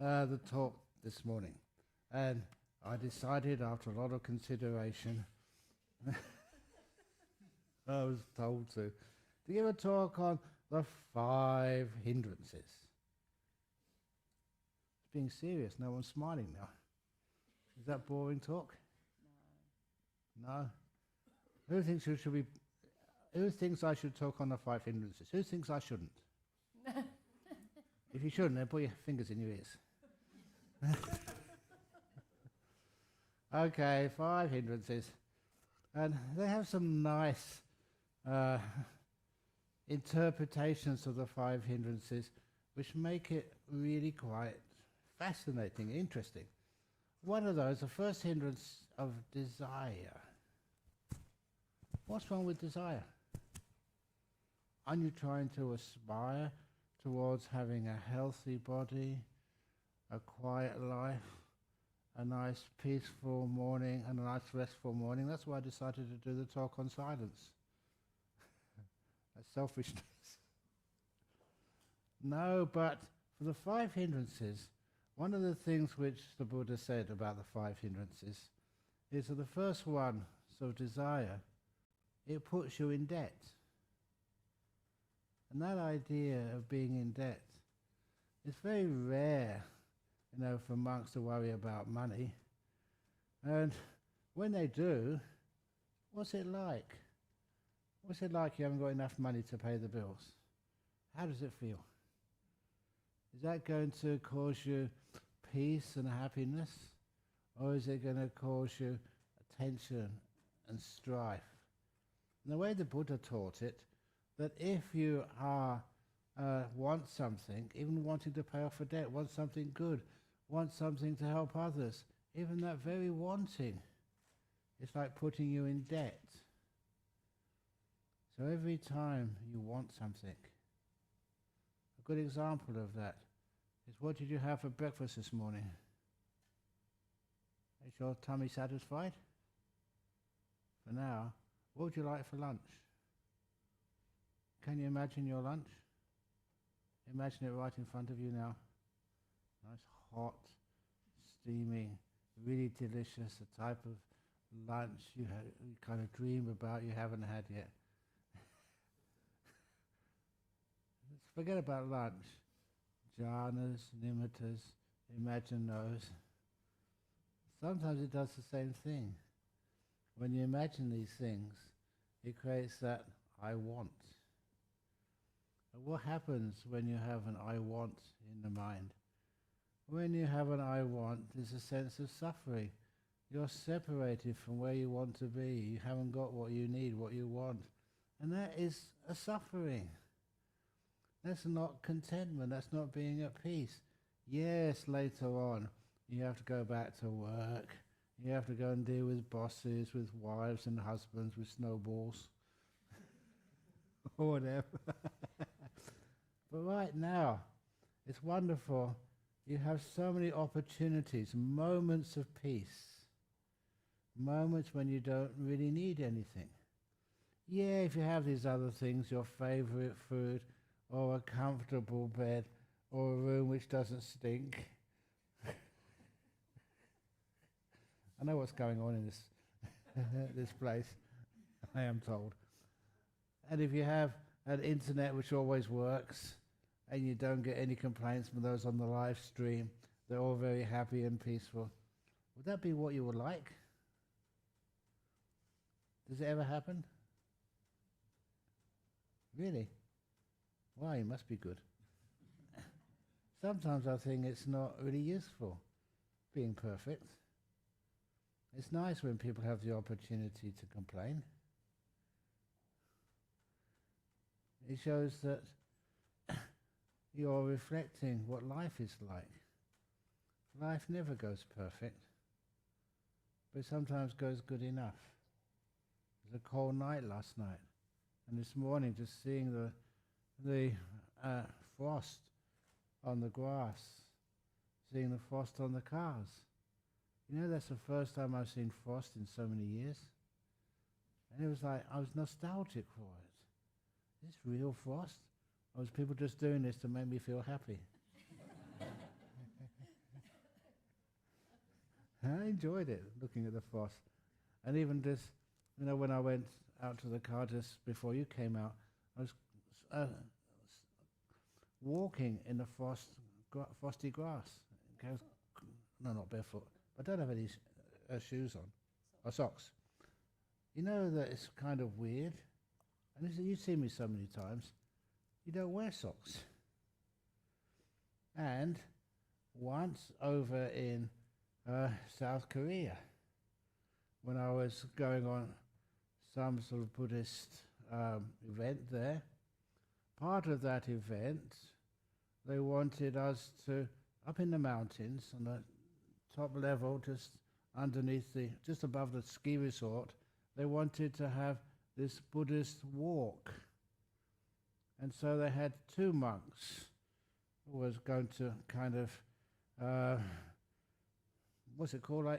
the talk this morning, and I decided after a lot of consideration, I was told to give a talk on the 5 hindrances. It's being serious, no one's smiling now. Is that boring talk? No? Who thinks who thinks I should talk on the 5 hindrances? Who thinks I shouldn't? If you shouldn't, then put your fingers in your ears. Okay, 5 hindrances. And they have some nice interpretations of the 5 hindrances which make it really quite fascinating, interesting. One of those, the first hindrance of desire. What's wrong with desire? Aren't you trying to aspire towards having a healthy body, a quiet life, a nice peaceful morning and a nice restful morning? That's why I decided to do the talk on silence. That's selfishness. No, but for the 5 hindrances, one of the things which the Buddha said about the 5 hindrances is that the first one, so desire, it puts you in debt. And that idea of being in debt is very rare, for monks to worry about money. And when they do, what's it like? What's it like you haven't got enough money to pay the bills? How does it feel? Is that going to cause you peace and happiness? Or is it going to cause you tension and strife? And the way the Buddha taught it, that if you want something, even wanting to pay off a debt, want something good, want something to help others, even that very wanting, it's like putting you in debt. So every time you want something, a good example of that is, what did you have for breakfast this morning? Is your tummy satisfied? For now, what would you like for lunch? Can you imagine your lunch? Imagine it right in front of you now. Nice, hot, steaming, really delicious, the type of lunch you kind of dream about, you haven't had yet. Let's forget about lunch. Jhanas, nimittas, imagine those. Sometimes it does the same thing. When you imagine these things, it creates that I want. And what happens when you have an I want in the mind? When you have an I want, there's a sense of suffering. You're separated from where you want to be. You haven't got what you need, what you want. And that is a suffering. That's not contentment. That's not being at peace. Yes, later on, you have to go back to work. You have to go and deal with bosses, with wives and husbands, with snowballs. Or whatever. But right now, it's wonderful. You have so many opportunities, moments of peace. Moments when you don't really need anything. Yeah, if you have these other things, your favorite food, or a comfortable bed, or a room which doesn't stink. I know what's going on in this this place, I am told. And if you have an internet which always works, and you don't get any complaints from those on the live stream, they're all very happy and peaceful, would that be what you would like? Does it ever happen? Really? Why? It must be good. Sometimes I think it's not really useful being perfect. It's nice when people have the opportunity to complain. It shows that you're reflecting what life is like. Life never goes perfect, but sometimes goes good enough. It was a cold night last night, and this morning just seeing the frost on the grass, seeing the frost on the cars. That's the first time I've seen frost in so many years. And it was like, I was nostalgic for it. Is this real frost? Or was people just doing this to make me feel happy? enjoyed it, looking at the frost. And even this, when I went out to the car just before you came out, I was walking in the frosty grass. No, not barefoot. I don't have any shoes on, or socks. You know that it's kind of weird. And you've seen me so many times. You don't wear socks. And once over in South Korea, when I was going on some sort of Buddhist event there, part of that event, they wanted us to, up in the mountains, on the top level, just underneath just above the ski resort, they wanted to have this Buddhist walk. And so they had two monks who was going to kind of,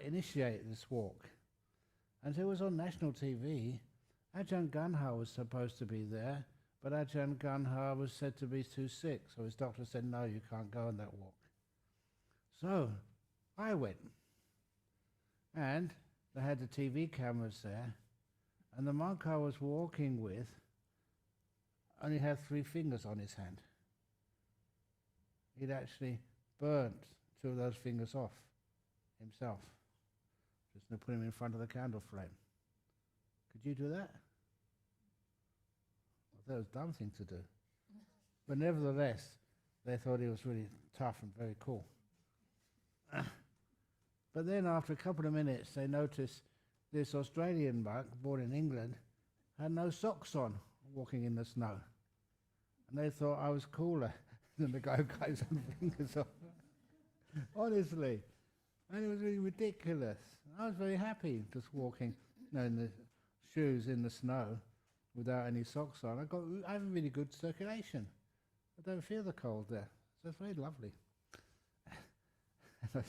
initiate this walk. And so it was on national TV. Ajahn Ganha was supposed to be there, but Ajahn Ganha was said to be too sick, so his doctor said, no, you can't go on that walk. So I went. And they had the TV cameras there, and the monk I was walking with only had 3 fingers on his hand. He'd actually burnt 2 of those fingers off himself. Just to put him in front of the candle flame. Could you do that? I thought it was a dumb thing to do. But nevertheless, they thought he was really tough and very cool. But then after a couple of minutes, they noticed this Australian monk, born in England, had no socks on, walking in the snow. And they thought I was cooler than the guy who got his own fingers off. Honestly. And it was really ridiculous. I was very happy just walking in the shoes in the snow without any socks on. I have a really good circulation. I don't feel the cold there. So it's very lovely. And I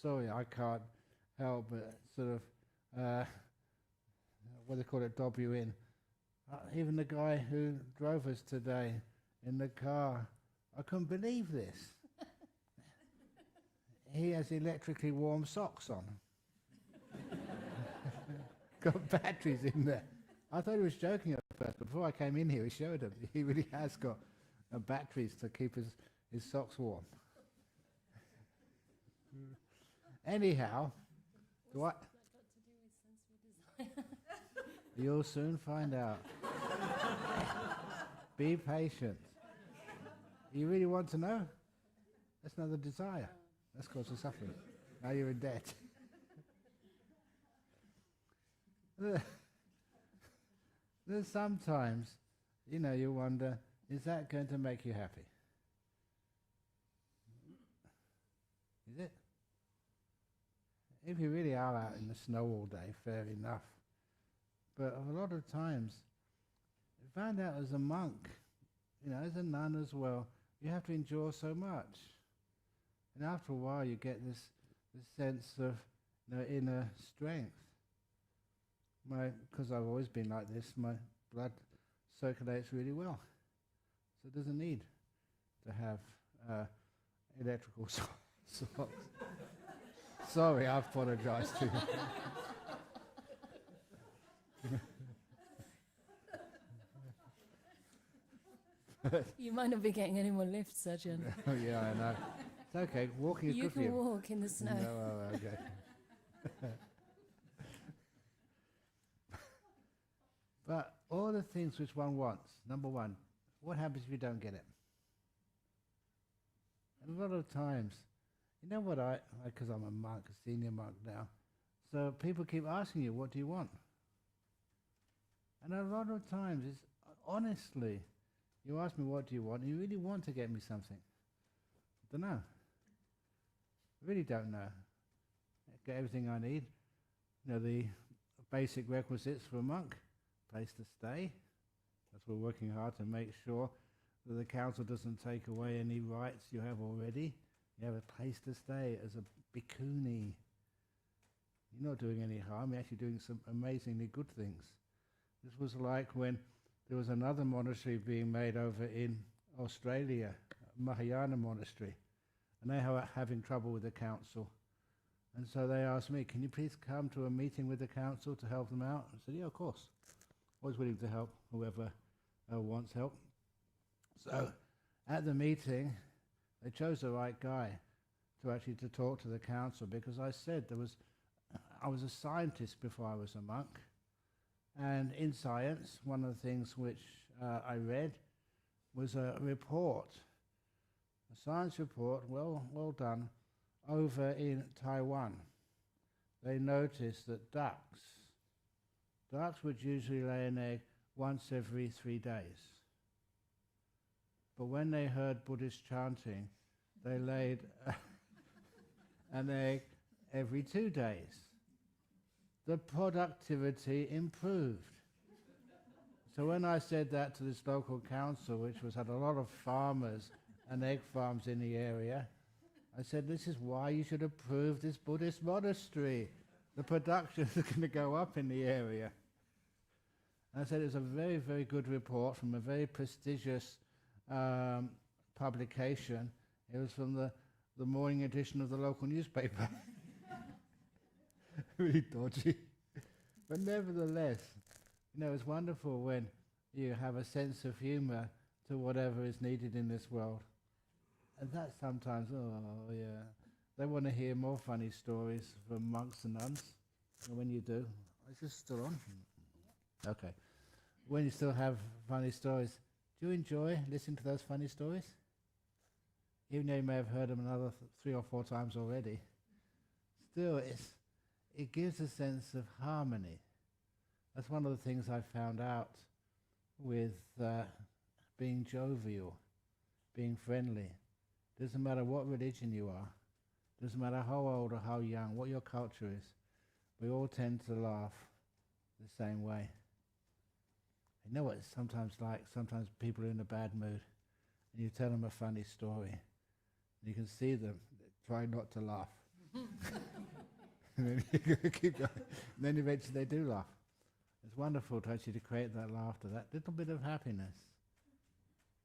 sorry, I can't help but sort of, what they call it, dob you in. Even the guy who drove us today in the car, I couldn't believe this. He has electrically warm socks on. Got batteries in there. I thought he was joking at first. Before I came in here, he showed them. He really has got batteries to keep his socks warm. Anyhow, what? You'll soon find out. Be patient. You really want to know? That's not the desire. That's cause of suffering. Now you're in debt. There's sometimes, you wonder, is that going to make you happy? Is it? If you really are out in the snow all day, fair enough. But a lot of times, I found out as a monk, as a nun as well, you have to endure so much. And after a while you get this sense of inner strength. Because I've always been like this, my blood circulates really well. So it doesn't need to have electrical socks. Sorry, I apologize to you. You might not be getting any more lifts, Ajahn. Oh yeah, I know. It's okay, walking is good for you. You can walk in the snow. No, okay. But all the things which one wants, number one, what happens if you don't get it? And a lot of times, you know what because I'm a monk, a senior monk now, so people keep asking you, what do you want? And a lot of times, it's honestly, you ask me, what do you want? And you really want to get me something. I don't know. I really don't know. I get everything I need. The basic requisites for a monk. Place to stay. That's we're working hard to make sure that the council doesn't take away any rights you have already. You have a place to stay as a bhikkhuni. You're not doing any harm, you're actually doing some amazingly good things. This was like when there was another monastery being made over in Australia, Mahayana monastery, and they were having trouble with the council. And so they asked me, can you please come to a meeting with the council to help them out? I said, yeah, of course. Always willing to help whoever wants help. So at the meeting, they chose the right guy to talk to the council, because I said I was a scientist before I was a monk. And in science, one of the things which I read was a report, a science report, well done, over in Taiwan. They noticed that ducks would usually lay an egg once every 3 days. But when they heard Buddhist chanting, they laid an egg every 2 days. The productivity improved. So when I said that to this local council, which had a lot of farmers and egg farms in the area, I said, this is why you should approve this Buddhist monastery. The production is going to go up in the area. And I said it was a very, very good report from a very prestigious publication. It was from the morning edition of the local newspaper. Really dodgy. But nevertheless, it's wonderful when you have a sense of humor to whatever is needed in this world. And that sometimes, they want to hear more funny stories from monks and nuns. And when you do, is this still on? Okay. When you still have funny stories, do you enjoy listening to those funny stories? Even though you may have heard them another 3 or 4 times already, still it gives a sense of harmony. That's one of the things I found out with being jovial, being friendly. Doesn't matter what religion you are, doesn't matter how old or how young, what your culture is, we all tend to laugh the same way. You know what it's sometimes like? Sometimes people are in a bad mood and you tell them a funny story and you can see them trying not to laugh. And then you keep going. And then eventually they do laugh. It's wonderful to actually create that laughter, that little bit of happiness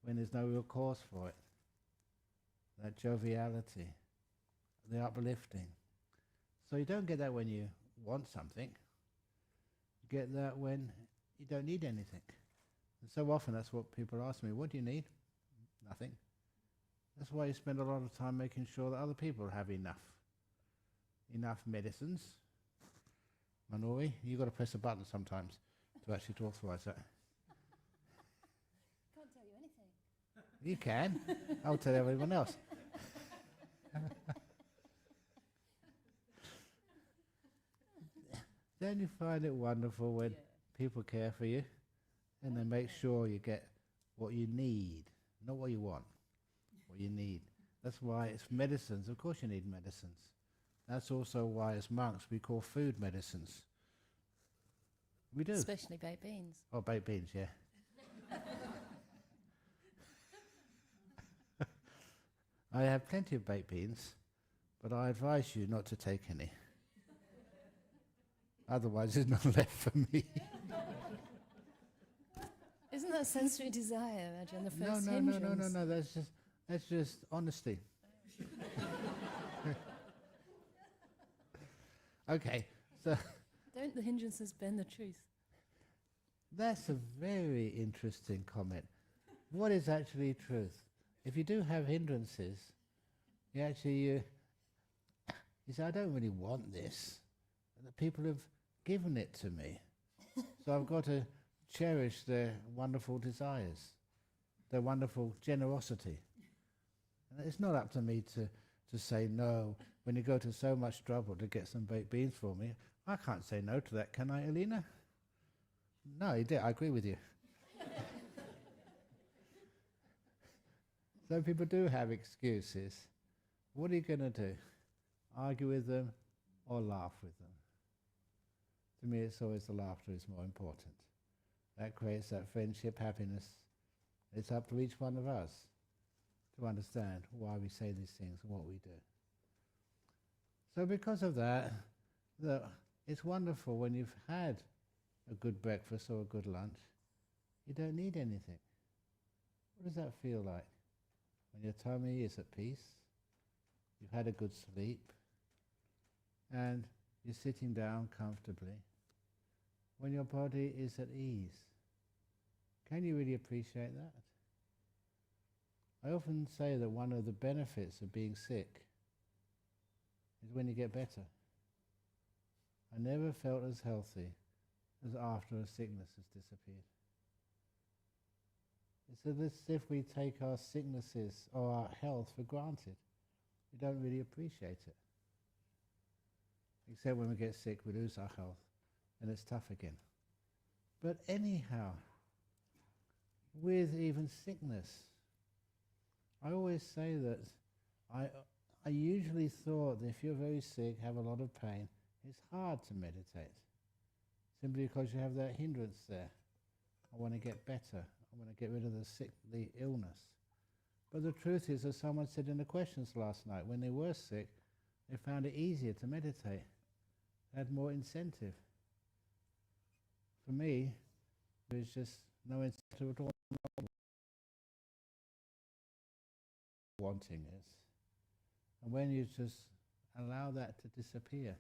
when there's no real cause for it. That joviality, the uplifting. So you don't get that when you want something. You get that when you don't need anything. And so often that's what people ask me, what do you need? Nothing. That's why you spend a lot of time making sure that other people have enough. Enough medicines. Manori, you've got to press a button sometimes to actually authorize that. Can't tell you anything. You can. I'll tell everyone else. Don't you find it wonderful when people care for you and they make sure you get what you need, not what you want, what you need. That's why it's medicines. Of course you need medicines. That's also why as monks we call food medicines. We do. Especially baked beans. Oh, baked beans, yeah. I have plenty of baked beans, but I advise you not to take any. Otherwise there's none left for me. Isn't that sensory desire, Ajahn, the first hindrance? No. That's just honesty. Okay, so Don't the hindrances bend the truth? that's a very interesting comment. What is actually truth? If you do have hindrances, you say, I don't really want this. And the people have given it to me. So I've got to cherish their wonderful desires, their wonderful generosity. And it's not up to me to say no when you go to so much trouble to get some baked beans for me. I can't say no to that, can I, Alina? No, you did. I agree with you. Some people do have excuses. What are you going to do? Argue with them or laugh with them? To me, it's always the laughter is more important. That creates that friendship, happiness. It's up to each one of us to understand why we say these things and what we do. So because of that, it's wonderful when you've had a good breakfast or a good lunch, you don't need anything. What does that feel like? When your tummy is at peace, you've had a good sleep, and you're sitting down comfortably, when your body is at ease. Can you really appreciate that? I often say that one of the benefits of being sick is when you get better. I never felt as healthy as after a sickness has disappeared. It's as if we take our sicknesses or our health for granted. We don't really appreciate it. Except when we get sick, we lose our health, and it's tough again. But anyhow, with even sickness, I always say that I usually thought that if you're very sick, have a lot of pain, it's hard to meditate. Simply because you have that hindrance there. I want to get better. I want to get rid of the illness. But the truth is, as someone said in the questions last night, when they were sick, they found it easier to meditate. They had more incentive. For me, there's just no incentive at all. Wanting is. And when you just allow that to disappear,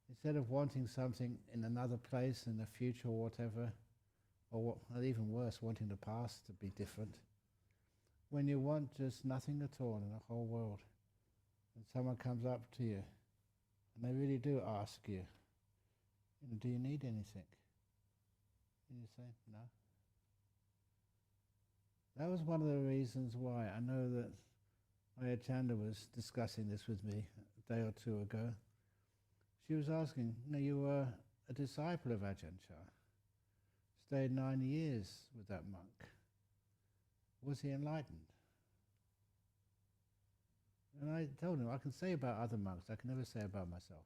instead of wanting something in another place, in the future or whatever, or even worse, wanting the past to be different, when you want just nothing at all in the whole world, and someone comes up to you, and they really do ask you, do you need anything? And you say, no. That was one of the reasons why I know that Ajahn Canda was discussing this with me a day or two ago. She was asking, you were a disciple of Ajahn Chah, stayed 9 years with that monk. Was he enlightened? And I told him, I can say about other monks, I can never say about myself.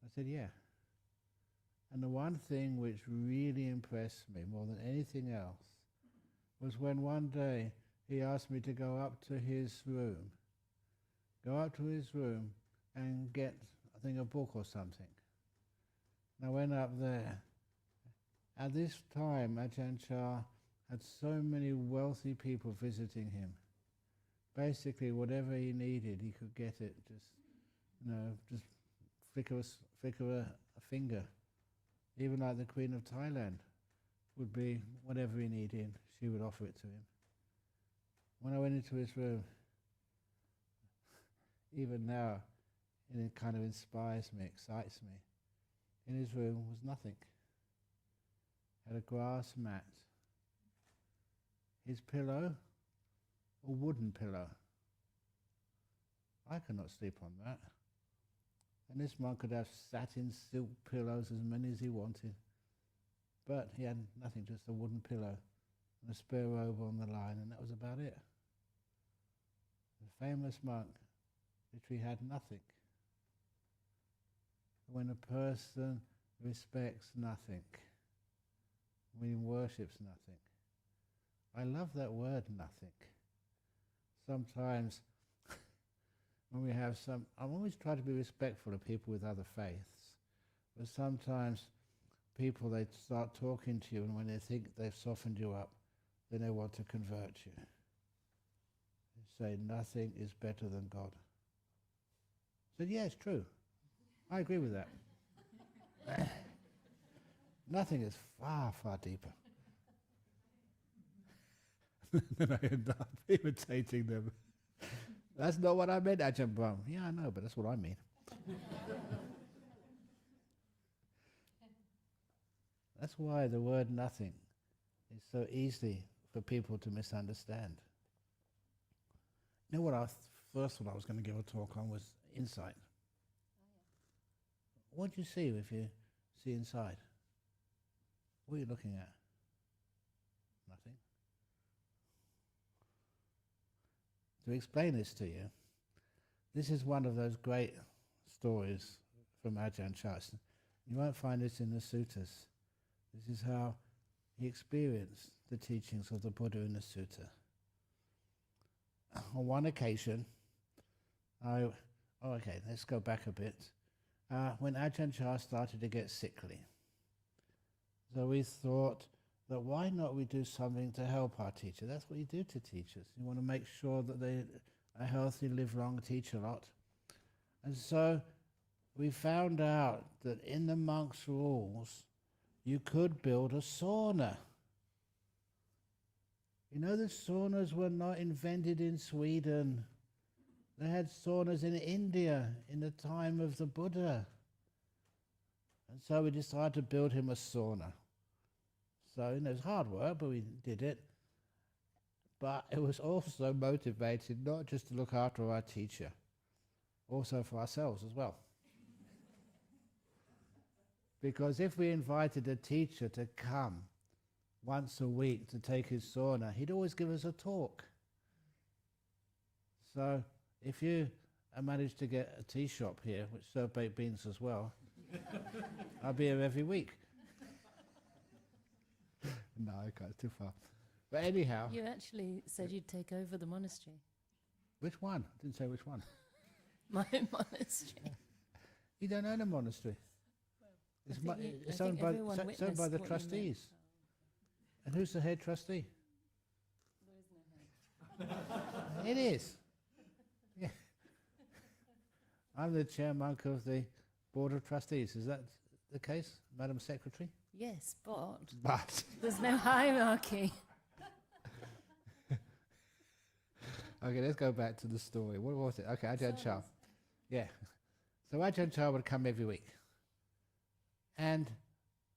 I said, yeah. And the one thing which really impressed me more than anything else was when one day he asked me to go up to his room and get, I think, a book or something. And I went up there. At this time, Ajahn Chah had so many wealthy people visiting him. Basically, whatever he needed, he could get it. Just flicker a finger. Even like the Queen of Thailand would be whatever he needed, she would offer it to him. When I went into his room, even now, it kind of inspires me, excites me. In his room was nothing. Had a grass mat. His pillow, a wooden pillow. I could not sleep on that. And this monk could have satin silk pillows, as many as he wanted. But he had nothing, just a wooden pillow and a spare robe on the line, and that was about it. The famous monk literally had nothing. When a person respects nothing, when he worships nothing. I love that word, nothing. Sometimes when we have I always try to be respectful of people with other faiths, but sometimes people, they start talking to you, and when they think they've softened you up, then they want to convert you. They say, nothing is better than God. I said, yeah, it's true. I agree with that. Nothing is far, far deeper. Then I end up imitating them. That's not what I meant, Ajahn Brahm. Yeah, I know, but that's what I mean. That's why the word nothing is so easy for people to misunderstand. You know what first one I was going to give a talk on was insight. What do you see if you see inside? What are you looking at? Nothing. To explain this to you, this is one of those great stories from Ajahn Chah. You won't find this in the suttas. This is how he experienced the teachings of the Buddha in the sutta. On one occasion, let's go back a bit. When Ajahn Chah started to get sickly, so we thought that why not we do something to help our teacher? That's what you do to teachers. You want to make sure that they are healthy, live long, teach a lot. And so we found out that in the monks' rules, you could build a sauna. You know, the saunas were not invented in Sweden. They had saunas in India in the time of the Buddha. And so we decided to build him a sauna. So, you know, it was hard work, but we did it. But it was also motivated not just to look after our teacher, also for ourselves as well. Because if we invited a teacher to come once a week to take his sauna, he'd always give us a talk. So if you manage to get a tea shop here, which serve baked beans as well, I'll be here every week. No, okay, it's too far. But anyhow... You actually said you'd take over the monastery. Which one? I didn't say which one. My monastery. You don't own a monastery. It's owned by the trustees. And who's the head trustee? There is no head. It is. Yeah. I'm the chair monk of the Board of Trustees. Is that the case, Madam Secretary? Yes, but But there's no hierarchy. okay, let's go back to the story. What was it? Okay, Ajahn Chah. Yeah. So Ajahn Chah would come every week. And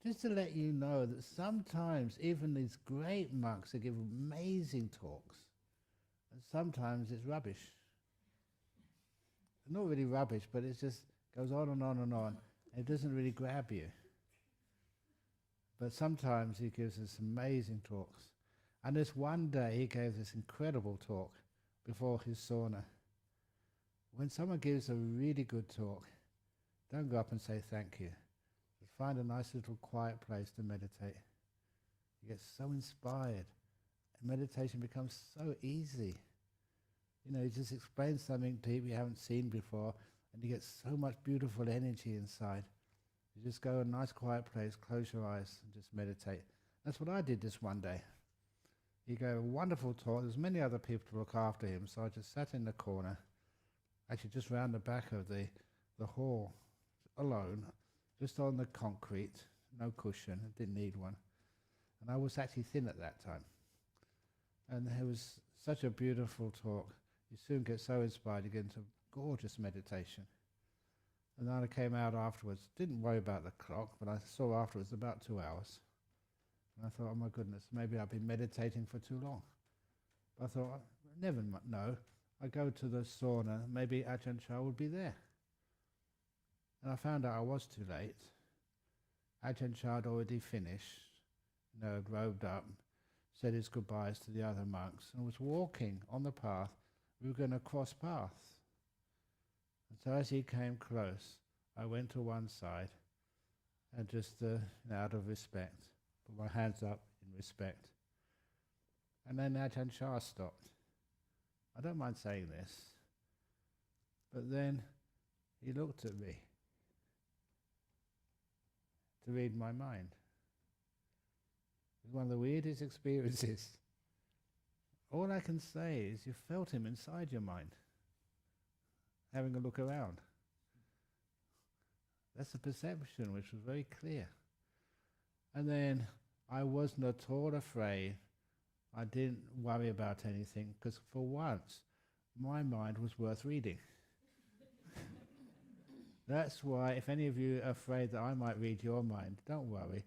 just to let you know that sometimes even these great monks, they give amazing talks. And sometimes it's rubbish. Not really rubbish, but it just goes on and on and on. It doesn't really grab you. But sometimes he gives us amazing talks. And this one day he gave this incredible talk before his sauna. When someone gives a really good talk, don't go up and say thank you. Just find a nice little quiet place to meditate. You get so inspired. And meditation becomes so easy. You know, you just explain something deep you haven't seen before, and you get so much beautiful energy inside. You just go to a nice quiet place, close your eyes, and just meditate. That's what I did this one day. He gave a wonderful talk. There's many other people to look after him, so I just sat in the corner, actually just round the back of the hall, alone, just on the concrete, no cushion, I didn't need one. And I was actually thin at that time. And it was such a beautiful talk. You soon get so inspired, you get into gorgeous meditation. And then I came out afterwards, didn't worry about the clock, but I saw afterwards about 2 hours. And I thought, oh my goodness, maybe I've been meditating for too long. But I thought, I never know. I go to the sauna, maybe Ajahn Chah would be there. And I found out I was too late. Ajahn Chah had already finished, had robed up, said his goodbyes to the other monks, and was walking on the path. We were going to cross paths. And so as he came close, I went to one side and just out of respect, put my hands up in respect. And then Ajahn Chah stopped. I don't mind saying this, but then he looked at me to read my mind. It was one of the weirdest experiences. All I can say is you felt him inside your mind, having a look around. That's a perception which was very clear. And then I wasn't at all afraid. I didn't worry about anything, because for once my mind was worth reading. That's why if any of you are afraid that I might read your mind, don't worry.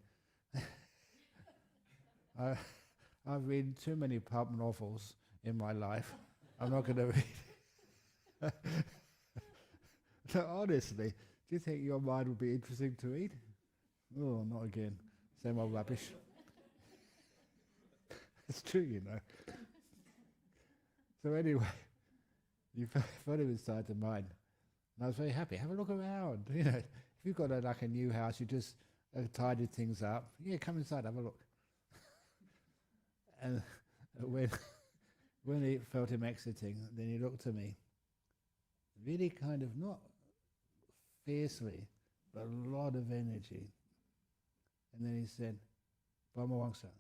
I've read too many pulp novels in my life. I'm not going to read. So honestly, do you think your mind would be interesting to read? Oh, not again. Same old rubbish. It's true, you know. So anyway, you put him inside the mind. And I was very happy. Have a look around. You know, if you've got like a new house, you just tidied things up. Yeah, come inside, have a look. And when he felt him exiting, then he looked at me, really kind of not fiercely, but a lot of energy. And then he said, Brahma Wangsa.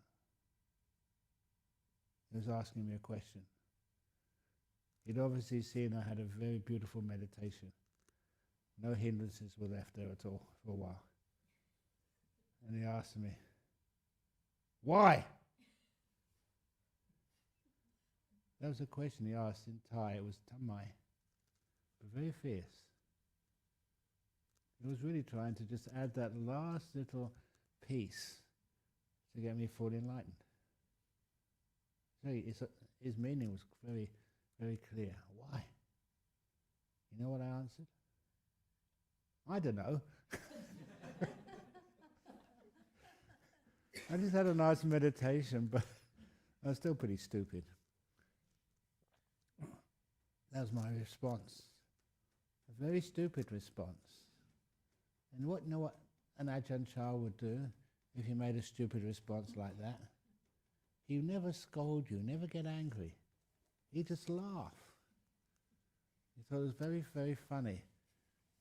He was asking me a question. He'd obviously seen I had a very beautiful meditation. No hindrances were left there at all for a while. And he asked me, why? That was a question he asked in Thai. It was Tamai, but very fierce. He was really trying to just add that last little piece to get me fully enlightened. So his meaning was very, very clear. Why? You know what I answered? I don't know. I just had a nice meditation, but I was still pretty stupid. That was my response. A very stupid response. And you know what an Ajahn Chah would do if you made a stupid response like that? He would never scold you, never get angry. He'd just laugh. He thought it was very, very funny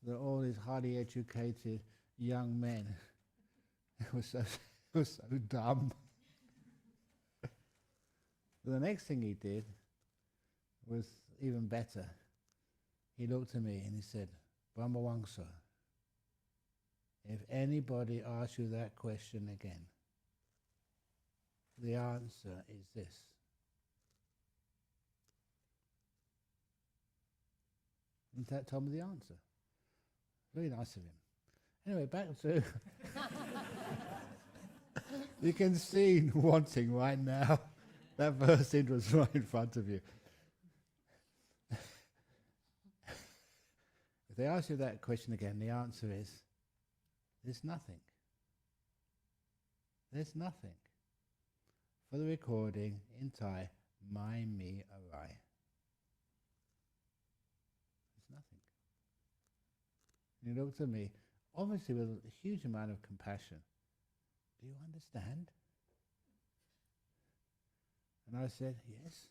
that all these highly educated young men were so dumb. The next thing he did was even better. He looked at me and he said, Brahmawangsa, if anybody asks you that question again, the answer is this. And that told me the answer. Very nice of him. Anyway, back to... You can see wanting right now. That verse was right in front of you. If they ask you that question again, the answer is, there's nothing. There's nothing. For the recording, in Thai, Mai Mi Arai. There's nothing. And he looked at me, obviously with a huge amount of compassion. Do you understand? And I said, yes.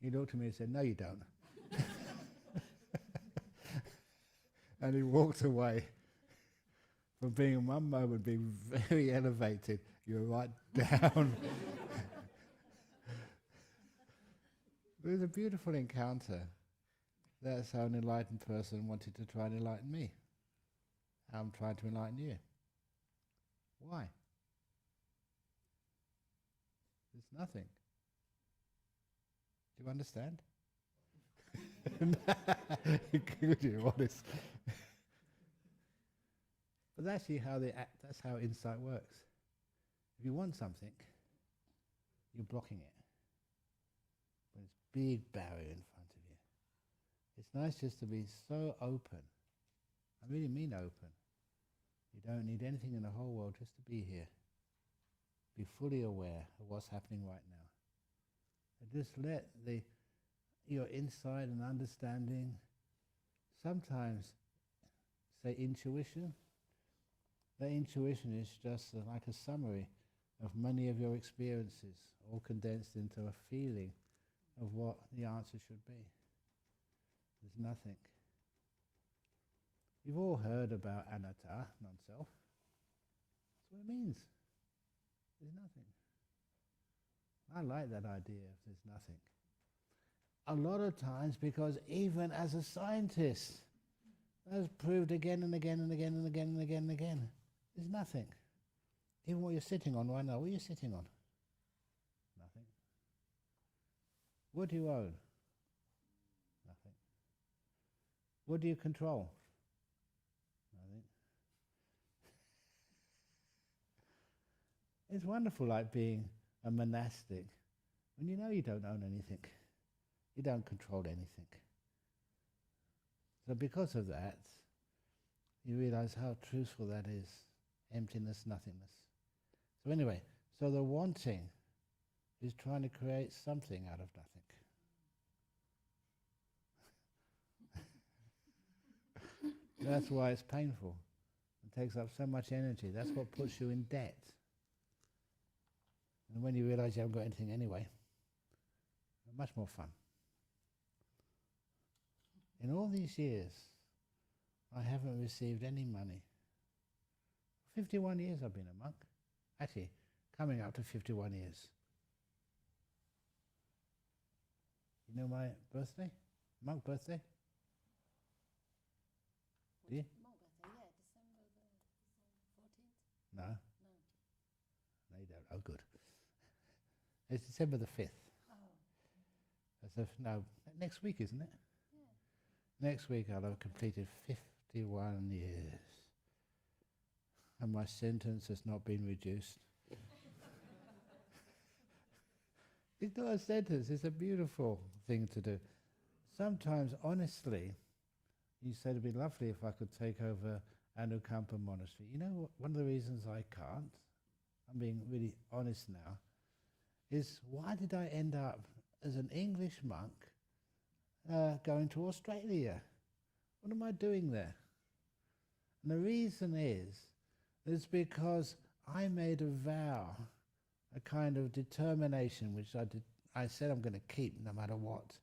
He looked at me and said, no you don't. And he walked away from being in one moment being very elevated. You're right down. It was a beautiful encounter. That's how an enlightened person wanted to try and enlighten me. I'm trying to enlighten you. Why? There's nothing. Do you understand? Could you, honest? But that's that's how insight works. If you want something, you're blocking it. But it's a big barrier in front of you. It's nice just to be so open. I really mean open. You don't need anything in the whole world, just to be here. Be fully aware of what's happening right now. And just let your insight and understanding, sometimes say intuition. That intuition is just like a summary of many of your experiences, all condensed into a feeling of what the answer should be. There's nothing. You've all heard about anatta, non-self. That's what it means. There's nothing. I like that idea of there's nothing. A lot of times, because even as a scientist, that's proved again and again and again and again and again and again. There's nothing. Even what you're sitting on right now, what are you sitting on? Nothing. What do you own? Nothing. What do you control? Nothing. It's wonderful, like being a monastic, when you know you don't own anything. You don't control anything. So because of that, you realize how truthful that is. Emptiness, nothingness. So anyway, so the wanting is trying to create something out of nothing. That's why it's painful. It takes up so much energy. That's what puts you in debt. And when you realize you haven't got anything anyway, much more fun. In all these years, I haven't received any money. 51 years I've been a monk. Actually, coming up to 51 years. You know my birthday? Monk birthday? Do you? Monk birthday, yeah, December the 14th. No? No. No, you don't. Oh, good. It's December the 5th. Oh. No, next week, isn't it? Yeah. Next week I'll have completed 51 years. And my sentence has not been reduced. It's not a sentence, it's a beautiful thing to do. Sometimes, honestly, you said it'd be lovely if I could take over Anukampa Monastery. You know what, one of the reasons I can't, I'm being really honest now, is why did I end up as an English monk going to Australia? What am I doing there? And the reason is because I made a vow, a kind of determination which I said I'm going to keep no matter what.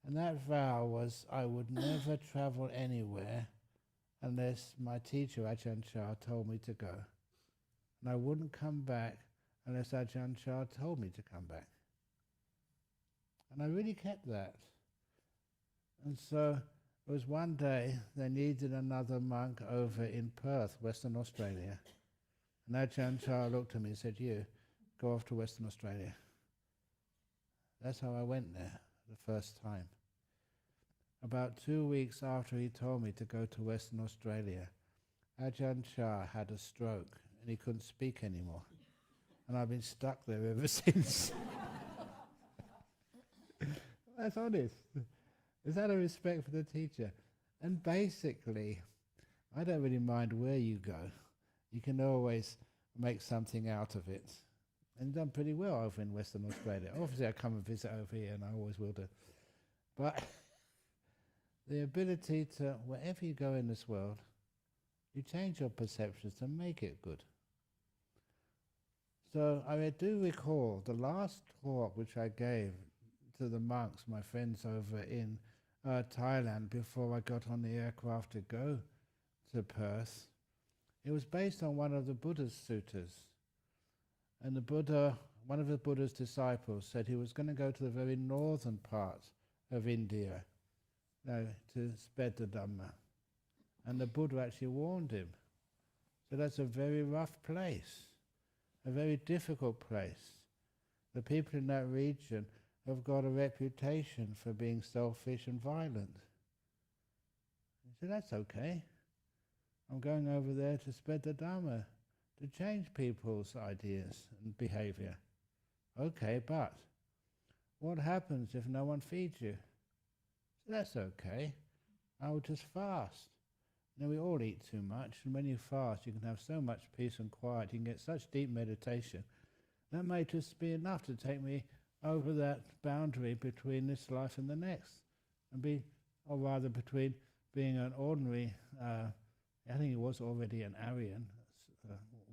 And that vow was I would never travel anywhere unless my teacher Ajahn Chah told me to go. And I wouldn't come back unless Ajahn Chah told me to come back. And I really kept that. And so it was one day they needed another monk over in Perth, Western Australia. And Ajahn Chah looked at me and said, "You, go off to Western Australia." That's how I went there the first time. About 2 weeks after he told me to go to Western Australia, Ajahn Chah had a stroke and he couldn't speak anymore. And I've been stuck there ever since. That's honest. Is that a respect for the teacher? And basically, I don't really mind where you go. You can always make something out of it. And you've done pretty well over in Western Australia. Obviously, I come and visit over here, and I always will do. But the ability to, wherever you go in this world, you change your perceptions to make it good. So I do recall the last talk which I gave to the monks, my friends over in Thailand, before I got on the aircraft to go to Perth. It was based on one of the Buddha's suttas. And the Buddha, one of the Buddha's disciples, said he was going to go to the very northern part of India to spread the Dhamma. And the Buddha actually warned him. So that's a very rough place, a very difficult place. The people in that region have got a reputation for being selfish and violent. He said, "That's okay. I'm going over there to spread the Dhamma, to change people's ideas and behavior." "Okay, but what happens if no one feeds you?" So "That's okay. I will just fast." Now we all eat too much, and when you fast you can have so much peace and quiet, you can get such deep meditation. That may just be enough to take me over that boundary between this life and the next, or rather between being an ordinary, I think he was already an Aryan,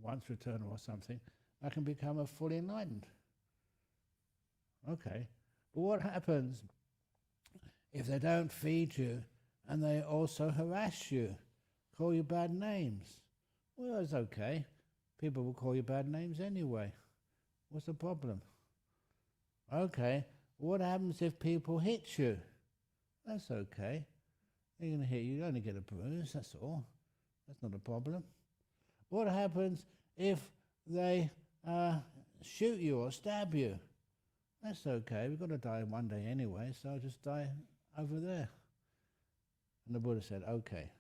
once returned or something, I can become a fully enlightened. Okay, but what happens if they don't feed you and they also harass you, call you bad names? Well, it's okay. People will call you bad names anyway. What's the problem? Okay, what happens if people hit you? That's okay. They're going to hit you, you only get a bruise, that's all. That's not a problem. What happens if they shoot you or stab you? That's okay, we've got to die one day anyway, so I'll just die over there. And the Buddha said, "Okay,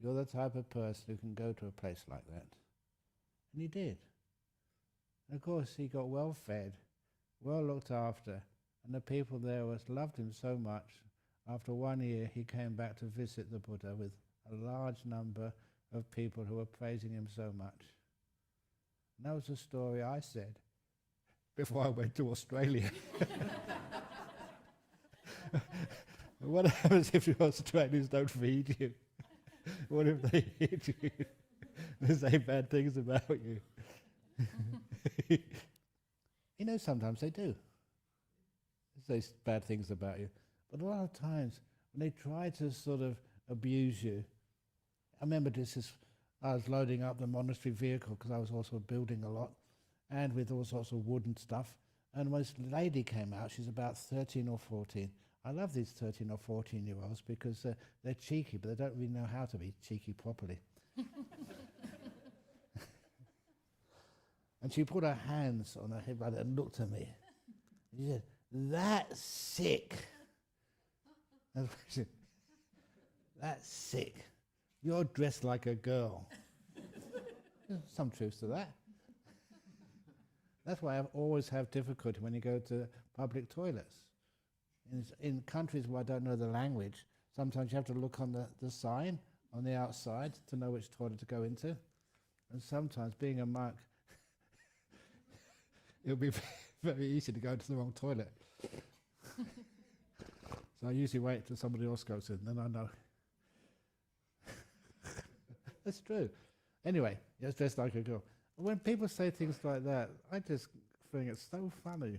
you're the type of person who can go to a place like that." And he did. And of course he got well fed, well looked after, and the people there loved him so much. After 1 year he came back to visit the Buddha with a large number of people who were praising him so much. And that was the story I said before I went to Australia. What happens if the Australians don't feed you? What if they hit you? They say bad things about you. You know, sometimes they do. They say bad things about you. But a lot of times, when they try to sort of abuse you, I remember I was loading up the monastery vehicle because I was also building a lot, and with all sorts of wood and stuff. And when this lady came out, she's about 13 or 14. I love these 13 or 14-year-olds because they're cheeky, but they don't really know how to be cheeky properly. And she put her hands on her hip and looked at me. And she said, "That's sick." That's sick. You're dressed like a girl. There's some truth to that. That's why I always have difficulty when you go to public toilets. In countries where I don't know the language, sometimes you have to look on the sign on the outside to know which toilet to go into. And sometimes, being a monk, it'll be very easy to go into the wrong toilet. So I usually wait till somebody else goes in, then I know. That's true. Anyway, it's dressed like a girl. When people say things like that, I just think it's so funny.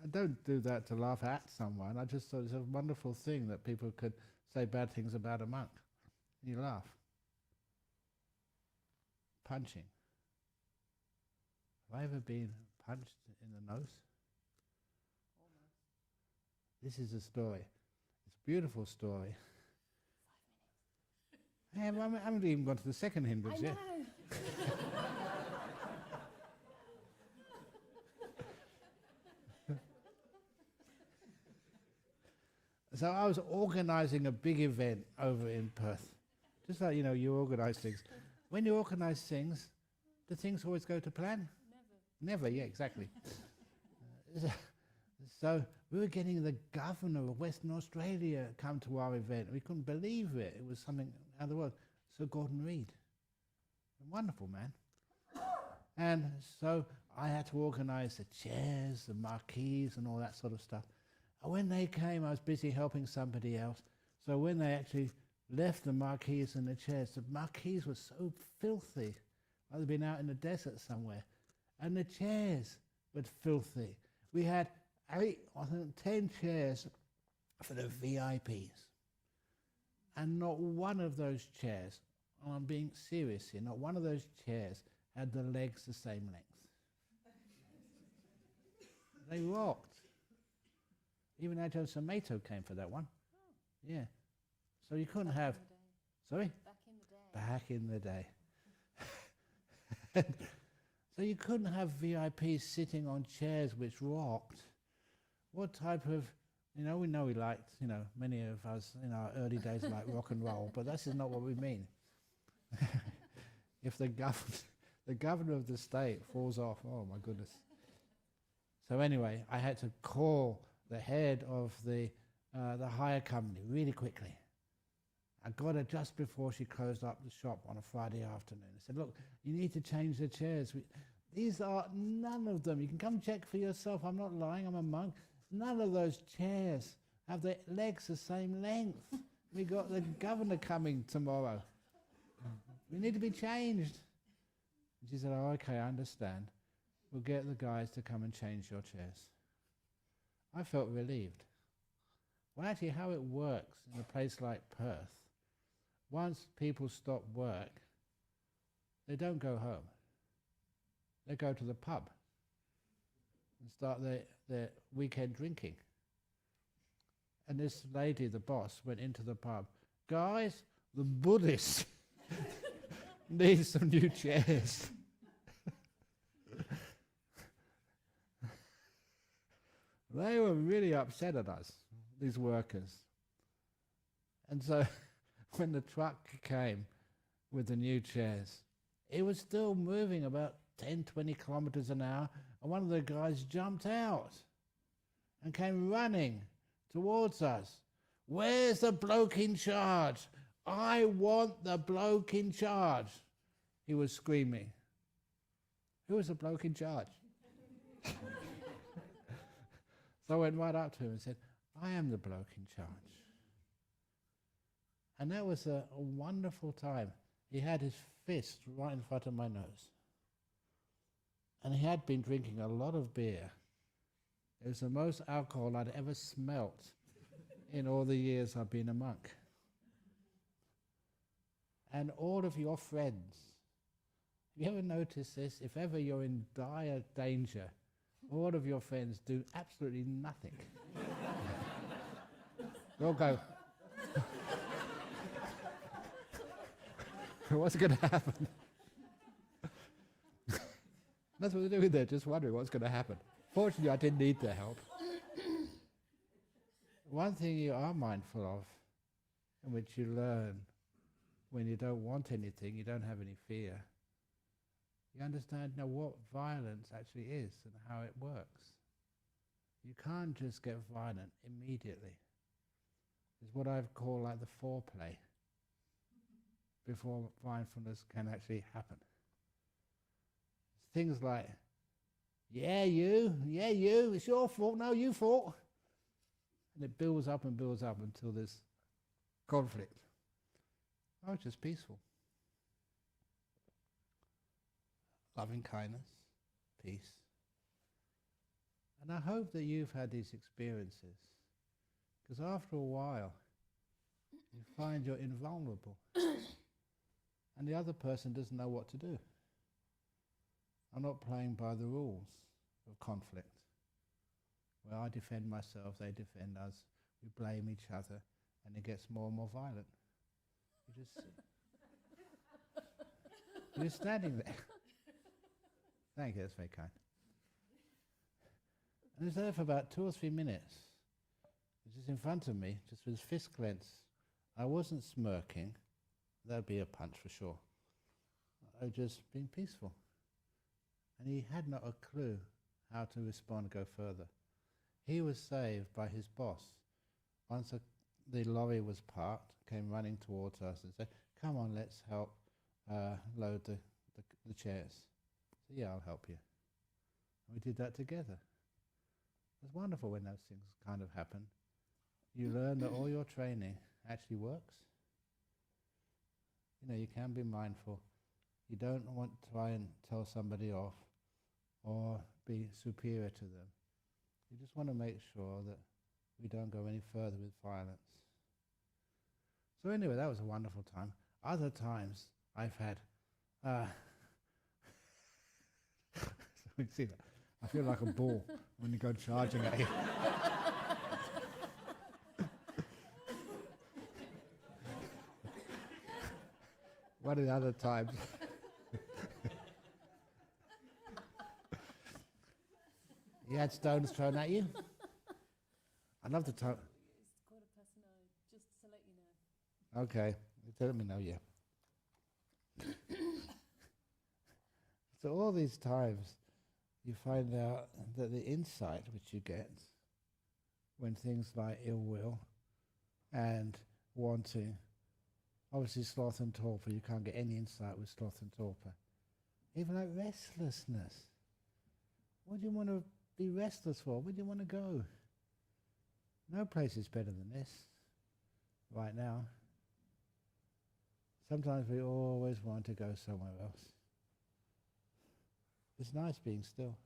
I don't do that to laugh at someone. I just thought it's a wonderful thing that people could say bad things about a monk. And you laugh. Punching. Have I ever been punched in the nose? This is a story. It's a beautiful story. 5 minutes. I haven't even got to the second hindrance yet. So I was organising a big event over in Perth. Just like, you organise things. When you organise things, do things always go to plan? Never, yeah, exactly. So we were getting the governor of Western Australia come to our event. We couldn't believe it. It was something out of the world. Sir Gordon Reed. A wonderful man. And so I had to organise the chairs, the marquees and all that sort of stuff. And when they came, I was busy helping somebody else. So when they actually left the marquees and the marquees were so filthy. Like they'd been out in the desert somewhere. And the chairs were filthy. We had 10 chairs for the VIPs. And not one of those chairs, and I'm being serious here, not one of those chairs had the legs the same length. They rocked. Even Ajahn Sumedho came for that one. Oh. Yeah. So you couldn't have... Sorry? Back in the day. So you couldn't have VIPs sitting on chairs which rocked. What type of... we know we liked, many of us in our early days like rock and roll, but this is not what we mean. If the governor of the state falls off, oh my goodness. So anyway, I had to call the head of the hire company really quickly. I got her just before she closed up the shop on a Friday afternoon. I said, "Look, you need to change the chairs. These are none of them. You can come check for yourself. I'm not lying, I'm a monk. None of those chairs have the legs the same length. We got the governor coming tomorrow. We need to be changed." And she said, "Oh, okay, I understand. We'll get the guys to come and change your chairs." I felt relieved. Well, actually, how it works in a place like Perth, once people stop work, they don't go home. They go to the pub and start their weekend drinking. And this lady, the boss, went into the pub. "Guys, the Buddhists need some new chairs." They were really upset at us, these workers. And so when the truck came with the new chairs, it was still moving about 10, 20 kilometers an hour, and one of the guys jumped out and came running towards us. "Where's the bloke in charge? I want the bloke in charge," he was screaming. Who was the bloke in charge? So I went right up to him and said, "I am the bloke in charge." And that was a wonderful time. He had his fist right in front of my nose. And he had been drinking a lot of beer. It was the most alcohol I'd ever smelt in all the years I've been a monk. And all of your friends, have you ever noticed this? If ever you're in dire danger, all of your friends do absolutely nothing. They all go, what's going to happen? That's what they're doing there, just wondering what's going to happen. Fortunately, I didn't need their help. One thing you are mindful of, and which you learn when you don't want anything, you don't have any fear, you understand now what violence actually is and how it works. You can't just get violent immediately. It's what I've called like the foreplay before mindfulness can actually happen. It's things like, yeah you, it's your fault, no you fault. And it builds up until there's conflict. Oh, it's just peaceful. Loving kindness, peace. And I hope that you've had these experiences, because after a while, you find you're invulnerable, and the other person doesn't know what to do. I'm not playing by the rules of conflict, where I defend myself, they defend us, we blame each other, and it gets more and more violent. You're just standing there. Thank you, that's very kind. And it's there for about 2 or 3 minutes. It's just in front of me, just with his fist clenched. I wasn't smirking. That would be a punch for sure. I was just being peaceful. And he had not a clue how to respond, go further. He was saved by his boss. Once the lorry was parked, came running towards us and said, come on, let's help load the chairs. So, yeah, I'll help you. And we did that together. It's wonderful when those things kind of happen. You learn that all your training actually works. You know, you can be mindful. You don't want to try and tell somebody off or be superior to them. You just want to make sure that we don't go any further with violence. So anyway, that was a wonderful time. Other times I've had... you see that? I feel like a ball when you go charging at you. One of the other times... You had stones thrown at you? I love the time. It's 9:15, just to let you know. Okay, you let me know, yeah. So all these times you find out that the insight which you get when things like ill will and wanting, obviously sloth and torpor, you can't get any insight with sloth and torpor. Even like restlessness. What do you want to be restless for? Where do you want to go? No place is better than this right now. Sometimes we always want to go somewhere else. It's nice being still.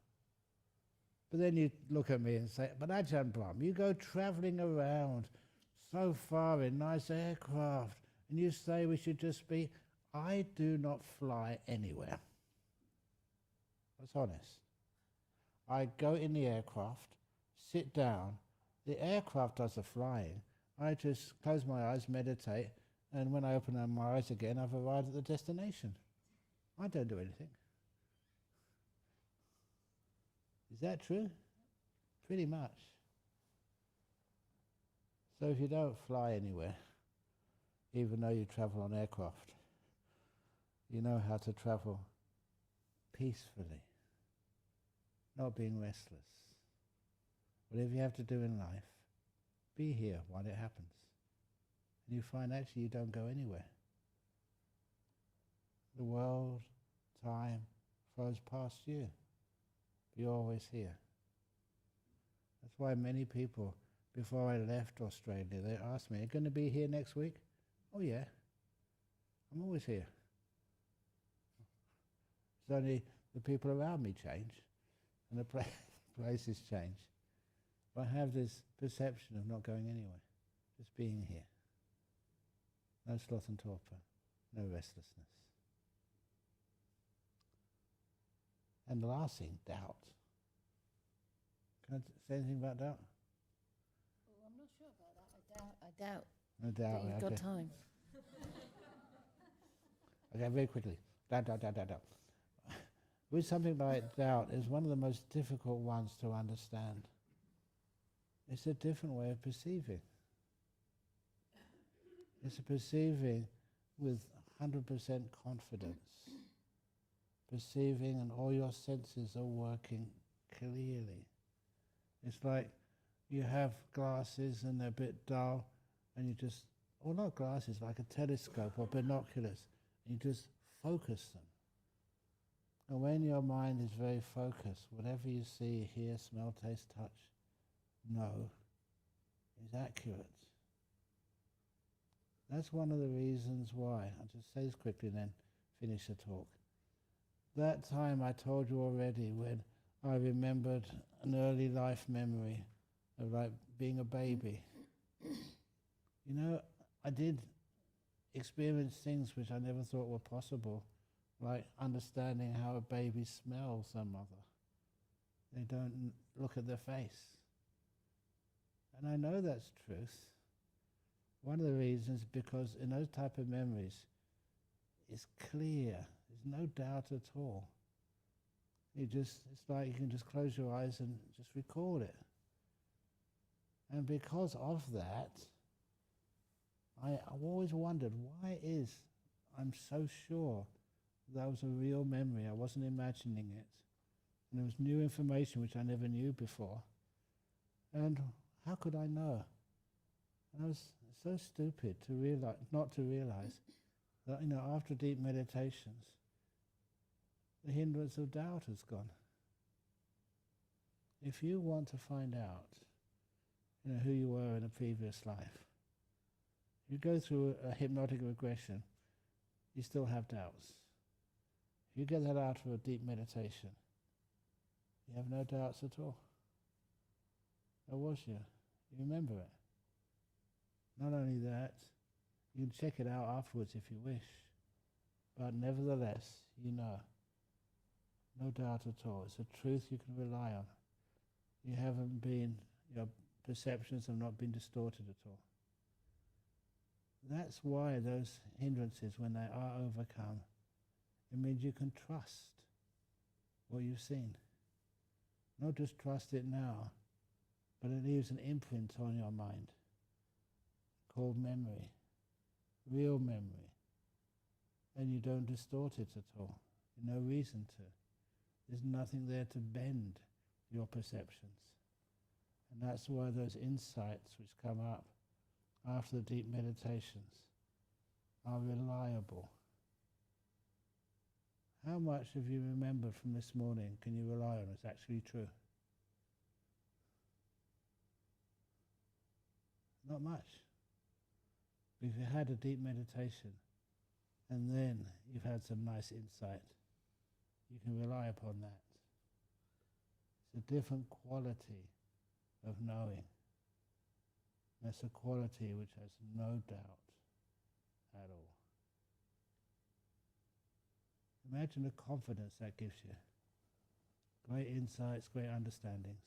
But then you look at me and say, but Ajahn Brahm, you go travelling around so far in nice aircraft, and you say we should just be... I do not fly anywhere. That's honest. I go in the aircraft, sit down, the aircraft does the flying, I just close my eyes, meditate, and when I open my eyes again, I've arrived at the destination. I don't do anything. Is that true? Pretty much. So if you don't fly anywhere, even though you travel on aircraft, you know how to travel peacefully, not being restless. Whatever you have to do in life, be here while it happens. And you find actually you don't go anywhere. The world, time, flows past you. You're always here. That's why many people, before I left Australia, they asked me, are you going to be here next week? Oh yeah, I'm always here. It's only the people around me change and the places change. But I have this perception of not going anywhere, just being here. No sloth and torpor, no restlessness. And the last thing, doubt. Can I say anything about doubt? Oh, I'm not sure about that. I I doubt No doubt. that you've got time. Okay, very quickly. Doubt. With something like doubt, is one of the most difficult ones to understand. It's a different way of perceiving. It's a perceiving with 100% confidence. Perceiving and all your senses are working clearly. It's like you have glasses and they're a bit dull and you just, or not glasses, like a telescope or binoculars, and you just focus them. And when your mind is very focused, whatever you see, hear, smell, taste, touch, know, is accurate. That's one of the reasons why. I'll just say this quickly and then finish the talk. That time I told you already when I remembered an early life memory of like being a baby. You know, I did experience things which I never thought were possible, like understanding how a baby smells their mother. They don't look at their face. And I know that's truth. One of the reasons, because in those type of memories, it's clear. There's no doubt at all. It's like you can just close your eyes and just recall it. And because of that, I've always wondered, why is I'm so sure that was a real memory. I wasn't imagining it. And there was new information which I never knew before. And how could I know? And I was so stupid to realize, not to realize that, after deep meditations, the hindrance of doubt has gone. If you want to find out, who you were in a previous life, you go through a hypnotic regression, you still have doubts. If you get that out of a deep meditation, you have no doubts at all. Or was you? You remember it. Not only that, you can check it out afterwards if you wish, but nevertheless, no doubt at all. It's a truth you can rely on. You haven't been, your perceptions have not been distorted at all. That's why those hindrances, when they are overcome, it means you can trust what you've seen. Not just trust it now, but it leaves an imprint on your mind called memory, real memory. And you don't distort it at all. No reason to. There's nothing there to bend your perceptions. And that's why those insights which come up after the deep meditations are reliable. How much have you remembered from this morning can you rely on as actually true? Not much. If you had a deep meditation and then you've had some nice insight, you can rely upon that. It's a different quality of knowing. That's a quality which has no doubt at all. Imagine the confidence that gives you. Great insights, great understandings.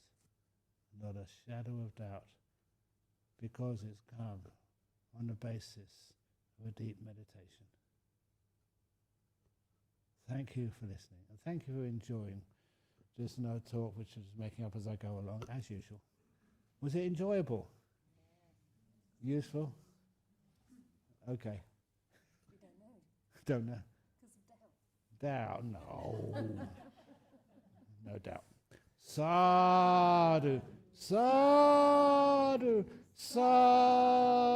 Not a shadow of doubt, because it's come on the basis of a deep meditation. Thank you for listening, and thank you for enjoying just no talk, which is making up as I go along, as usual. Was it enjoyable? Yeah. Useful? Okay. We don't know. Don't know. Because of doubt. Doubt? No. No doubt. Sadhu, sadhu, sadhu.